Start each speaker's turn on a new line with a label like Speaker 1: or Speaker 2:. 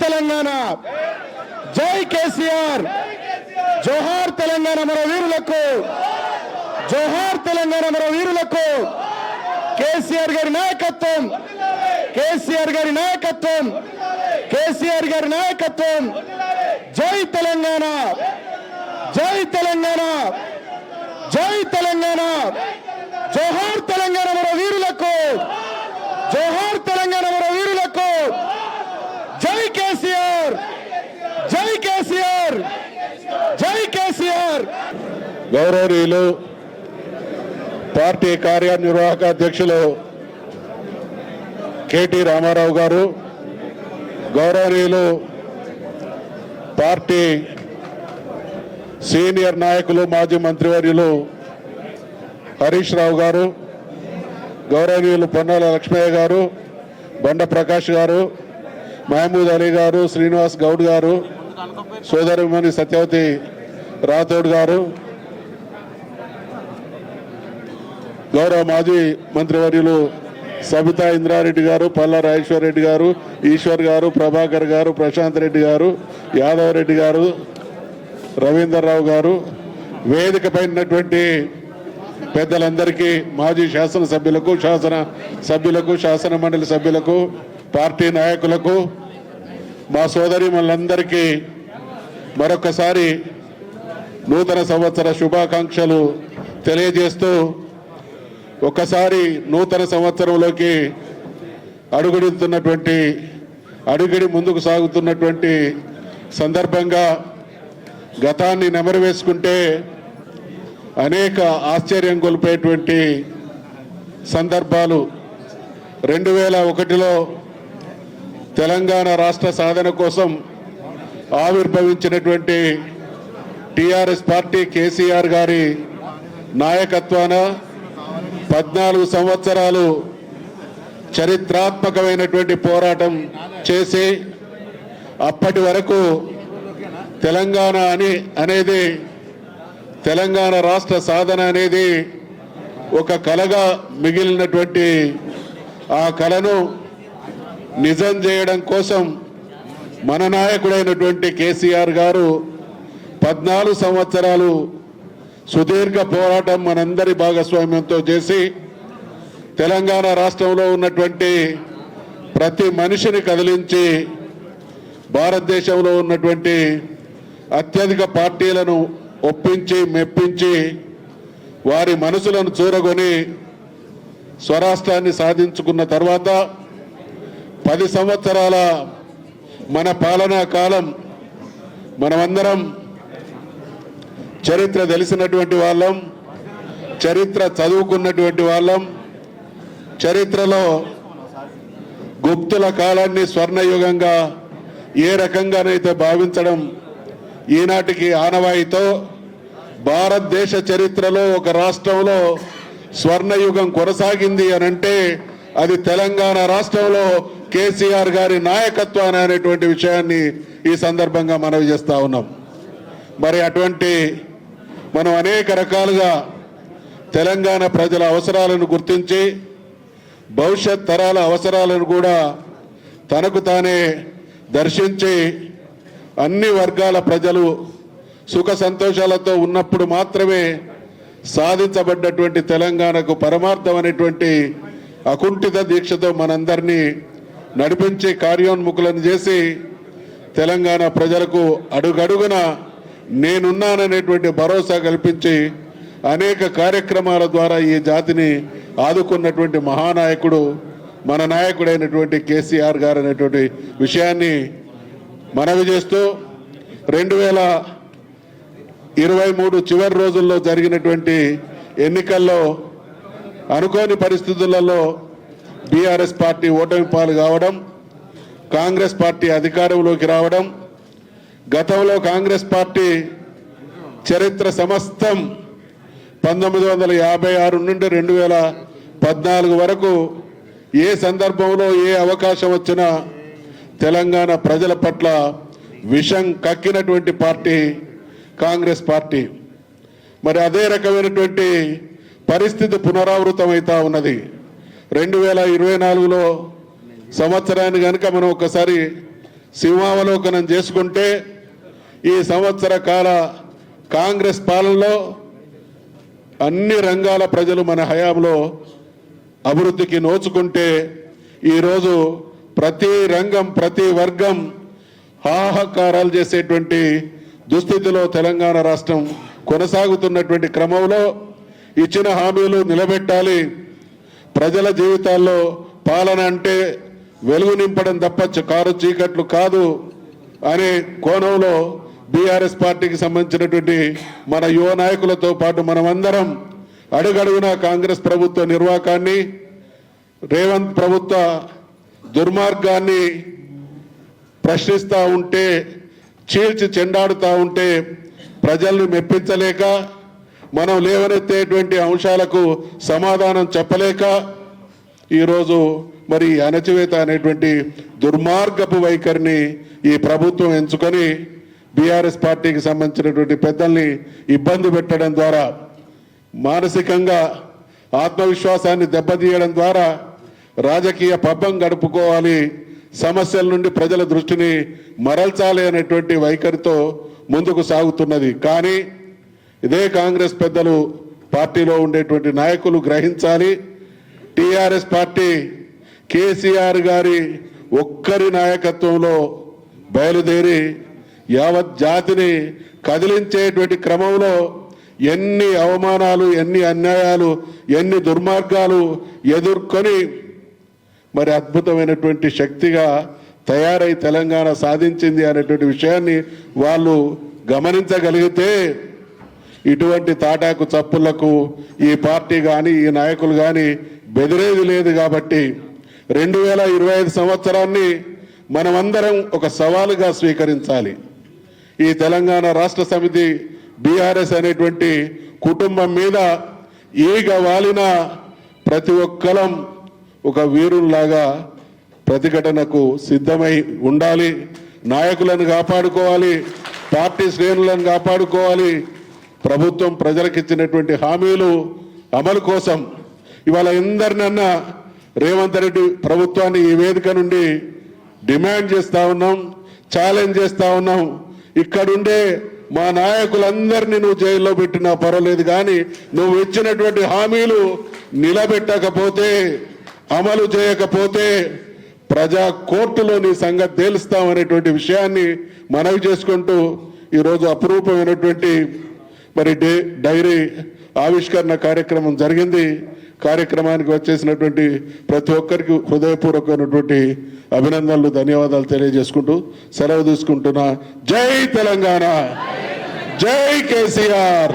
Speaker 1: తెలంగాణ, జై కేసీఆర్, జోహార్ తెలంగాణ మన వీరులకు, జోహార్ తెలంగాణ మన వీరులకు. కేసీఆర్ గారి నాయకత్వం, కేసీఆర్ గారి నాయకత్వం, కేసీఆర్ గారి నాయకత్వం. జై తెలంగాణ, జై తెలంగాణ, జై తెలంగాణ. జోహార్ తెలంగాణ మన వీరులకు, జోహార్ తెలంగాణ మన వీరులకు. జై కేసీఆర్, జై కేసీఆర్, జై కేసీఆర్.
Speaker 2: గౌరవనీయులు పార్టీ కార్యనిర్వాహక అధ్యక్షులు కేటీ రామారావు గారు, గౌరవనీయులు పార్టీ సీనియర్ నాయకులు మాజీ మంత్రివర్యులు హరీష్ రావు గారు, గౌరవనీయులు పొన్నాల లక్ష్మయ్య గారు, బండ ప్రకాష్ గారు, మహమూద్ అలీ గారు, శ్రీనివాస్ గౌడ్ గారు, సోదరిమణి సత్యవతి రాథోడ్ గారు, గౌరవ మాజీ మంత్రివర్యులు సబితా ఇంద్రారెడ్డి గారు, పల్లా రాజేశ్వర్ రెడ్డి గారు, ఈశ్వర్ గారు, ప్రభాకర్ గారు, ప్రశాంత్ రెడ్డి గారు, యాదవ్ రెడ్డి గారు, రవీందర్ రావు గారు, వేదిక పైనటువంటి పెద్దలందరికీ, మాజీ శాసనసభ్యులకు, శాసన సభ్యులకు, శాసన మండలి సభ్యులకు, పార్టీ నాయకులకు, మా సోదరిమణులందరికీ మరొకసారి నూతన సంవత్సర శుభాకాంక్షలు తెలియజేస్తూ, ఒక్కసారి నూతన సంవత్సరంలోకి అడుగుడి ముందుకు సాగుతున్నటువంటి సందర్భంగా గతాన్ని నెమరు వేసుకుంటే అనేక ఆశ్చర్యం గొలిపేటువంటి సందర్భాలు. 2001లో తెలంగాణ రాష్ట్ర సాధన కోసం ఆవిర్భవించినటువంటి టిఆర్ఎస్ పార్టీ కేసీఆర్ గారి నాయకత్వాన 14 సంవత్సరాలు చరిత్రాత్మకమైనటువంటి పోరాటం చేసి అప్పటి వరకు తెలంగాణ అనేది, తెలంగాణ రాష్ట్ర సాధన అనేది ఒక కలగా మిగిలినటువంటి ఆ కలను నిజం చేయడం కోసం మన నాయకుడైనటువంటి కేసీఆర్ గారు 14 సంవత్సరాలు సుదీర్ఘ పోరాటం మనందరి భాగస్వామ్యంతో చేసి తెలంగాణ రాష్ట్రంలో ఉన్నటువంటి ప్రతి మనిషిని కదిలించి భారతదేశంలో ఉన్నటువంటి అత్యధిక పార్టీలను ఒప్పించి మెప్పించి వారి మనసులను చూరగొని స్వరాష్ట్రాన్ని సాధించుకున్న తర్వాత 10 సంవత్సరాల మన పాలనా కాలం మనమందరం చరిత్ర తెలిసినటువంటి వాళ్ళం, చరిత్ర చదువుకున్నటువంటి వాళ్ళం. చరిత్రలో గుప్తుల కాలాన్ని స్వర్ణయుగంగా ఏ రకంగానైతే భావించడం ఈనాటికి ఆనవాయితో, భారతదేశ చరిత్రలో ఒక రాష్ట్రంలో స్వర్ణయుగం కొనసాగింది అనంటే అది తెలంగాణ రాష్ట్రంలో కేసీఆర్ గారి నాయకత్వాన్ని అనేటువంటి విషయాన్ని ఈ సందర్భంగా మనవి చేస్తా ఉన్నాం. మరి అటువంటి మనం అనేక రకాలుగా తెలంగాణ ప్రజల అవసరాలను గుర్తించి భవిష్యత్ తరాల అవసరాలను కూడా తనకు తానే దర్శించి అన్ని వర్గాల ప్రజలు సుఖ సంతోషాలతో ఉన్నప్పుడు మాత్రమే సాధించబడ్డటువంటి తెలంగాణకు పరమార్థం అనేటువంటి అకుంఠిత దీక్షతో మనందరినీ నడిపించి కార్యోన్ముఖులను చేసి తెలంగాణ ప్రజలకు అడుగడుగున నేనున్నాననేటువంటి భరోసా కల్పించి అనేక కార్యక్రమాల ద్వారా ఈ జాతిని ఆదుకున్నటువంటి మహానాయకుడు మన నాయకుడైనటువంటి కేసీఆర్ గారు అనేటువంటి విషయాన్ని మనవి చేస్తూ 2023 చివరి రోజుల్లో జరిగినటువంటి ఎన్నికల్లో అనుకోని పరిస్థితులలో బీఆర్ఎస్ పార్టీ ఓటమి పాలు కావడం, కాంగ్రెస్ పార్టీ అధికారంలోకి రావడం, గతంలో కాంగ్రెస్ పార్టీ చరిత్ర సమస్తం 1956 నుండి 2014 వరకు ఏ సందర్భంలో ఏ అవకాశం వచ్చినా తెలంగాణ ప్రజల పట్ల విషం కక్కినటువంటి పార్టీ కాంగ్రెస్ పార్టీ. మరి అదే రకమైనటువంటి పరిస్థితి పునరావృతమవుతా ఉన్నది. 2024లో సంవత్సరాన్ని కనుక మనం ఒకసారి సింహావలోకనం చేసుకుంటే ఈ సంవత్సర కాల కాంగ్రెస్ పాలనలో అన్ని రంగాల ప్రజలు మన హయాంలో అభివృద్ధికి నోచుకుంటే ఈరోజు ప్రతి రంగం ప్రతి వర్గం హాహాకారాలు చేసేటువంటి దుస్థితిలో తెలంగాణ రాష్ట్రం కొనసాగుతున్నటువంటి క్రమంలో ఇచ్చిన హామీలు నిలబెట్టాలి. ప్రజల జీవితాల్లో పాలన అంటే వెలుగు నింపడం తప్ప కారు చీకట్లు కాదు అనే కోణంలో బీఆర్ఎస్ పార్టీకి సంబంధించినటువంటి మన యువ నాయకులతో పాటు మనమందరం అడుగడుగునా కాంగ్రెస్ ప్రభుత్వ నిర్వాకాన్ని, రేవంత్ ప్రభుత్వ దుర్మార్గాన్ని ప్రశ్నిస్తూ ఉంటే, చీల్చి చెండాడుతూ ఉంటే ప్రజల్ని మెప్పించలేక, మనం లేవనెత్తేటువంటి అంశాలకు సమాధానం చెప్పలేక ఈరోజు మరి అణచివేత అనేటువంటి దుర్మార్గపు వైఖరిని ఈ ప్రభుత్వం ఎంచుకొని బీఆర్ఎస్ పార్టీకి సంబంధించినటువంటి పెద్దల్ని ఇబ్బంది పెట్టడం ద్వారా, మానసికంగా ఆత్మవిశ్వాసాన్ని దెబ్బతీయడం ద్వారా రాజకీయ పబ్బం గడుపుకోవాలి, సమస్యల నుండి ప్రజల దృష్టిని మరల్చాలి అనేటువంటి వైఖరితో ముందుకు సాగుతున్నది. కానీ ఇదే కాంగ్రెస్ పెద్దలు, పార్టీలో ఉండేటువంటి నాయకులు గ్రహించాలి. టీఆర్ఎస్ పార్టీ కేసీఆర్ గారి ఒక్కరి నాయకత్వంలో బయలుదేరి యావత్ జాతిని కదిలించేటువంటి క్రమంలో ఎన్ని అవమానాలు, ఎన్ని అన్యాయాలు, ఎన్ని దుర్మార్గాలు ఎదుర్కొని మరి అద్భుతమైనటువంటి శక్తిగా తయారై తెలంగాణ సాధించింది అనేటువంటి విషయాన్ని వాళ్ళు గమనించగలిగితే ఇటువంటి తాటాకు చప్పులకు ఈ పార్టీ కానీ ఈ నాయకులు కానీ బెదిరేది లేదు. కాబట్టి 2025 సంవత్సరాన్ని మనమందరం ఒక సవాలుగా స్వీకరించాలి. ఈ తెలంగాణ రాష్ట్ర సమితి బీఆర్ఎస్ అనేటువంటి కుటుంబం మీద ఈగ వాలిన ప్రతి ఒక్కరం ఒక వీరుల్లాగా ప్రతిఘటనకు సిద్ధమై ఉండాలి. నాయకులను కాపాడుకోవాలి, పార్టీ శ్రేణులను కాపాడుకోవాలి. ప్రభుత్వం ప్రజలకు ఇచ్చినటువంటి హామీలు అమలు కోసం ఇవాళ ఎందరినన్నా రేవంత్ రెడ్డి ప్రభుత్వాన్ని ఈ వేదిక నుండి డిమాండ్ చేస్తా ఉన్నాం, ఛాలెంజ్ చేస్తా ఉన్నాం. ఇక్కడుండే మా నాయకులందరినీ నువ్వు జైల్లో పెట్టినా పర్వాలేదు, కానీ నువ్వు ఇచ్చినటువంటి హామీలు నిలబెట్టకపోతే, అమలు చేయకపోతే ప్రజా కోర్టులో నీ సంగతి తేలుస్తామనేటువంటి విషయాన్ని మనవి చేసుకుంటూ ఈరోజు అపురూపమైనటువంటి మరి డైరీ ఆవిష్కరణ కార్యక్రమం జరిగింది. కార్యక్రమానికి వచ్చేసినటువంటి ప్రతి ఒక్కరికి హృదయపూర్వకమైనటువంటి అభినందనలు, ధన్యవాదాలు తెలియజేసుకుంటూ సెలవు తీసుకుంటున్నా. జై తెలంగాణ, జై కేసీఆర్.